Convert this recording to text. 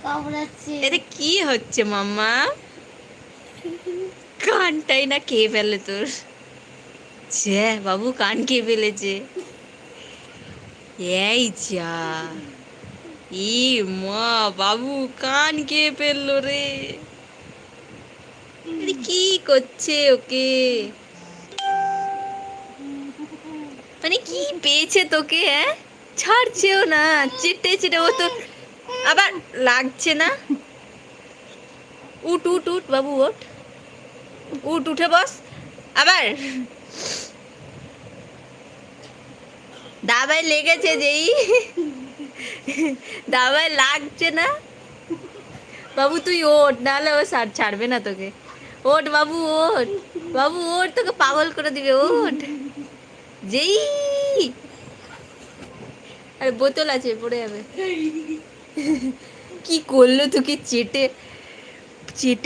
কামড়াচ্ছে। এটা কি হচ্ছে মাম্মা? কানটাই না খেয়ে ফেলে তোর। ছে বাবু কান খেয়ে ফেলেছে। এই যা, ই মা, বাবু কান খেয়ে ফেললো রে। আরে কি করছে ওকে? মানে কি পেয়েছে তোকে? হ্যাঁ, ছাড়ছেও না, চেটে চেটে ও তো আবার লাগছে না। উঠ উঠ উঠ বাবু, ওঠ উঠ, উঠে বস আবার। দাবায় লেগেছে যেই, দাবায় লাগছে না। বাবু তুই ওঠ, নাহলে ও ছাড়বে না তোকে। ওঠ বাবু, ওঠ বাবু, ওঠ, তোকে পাগল করে দিবে, ওঠ। যেই, আরে বোতল আছে, পড়ে যাবে। কি করলো তোকে চেটে চেটে।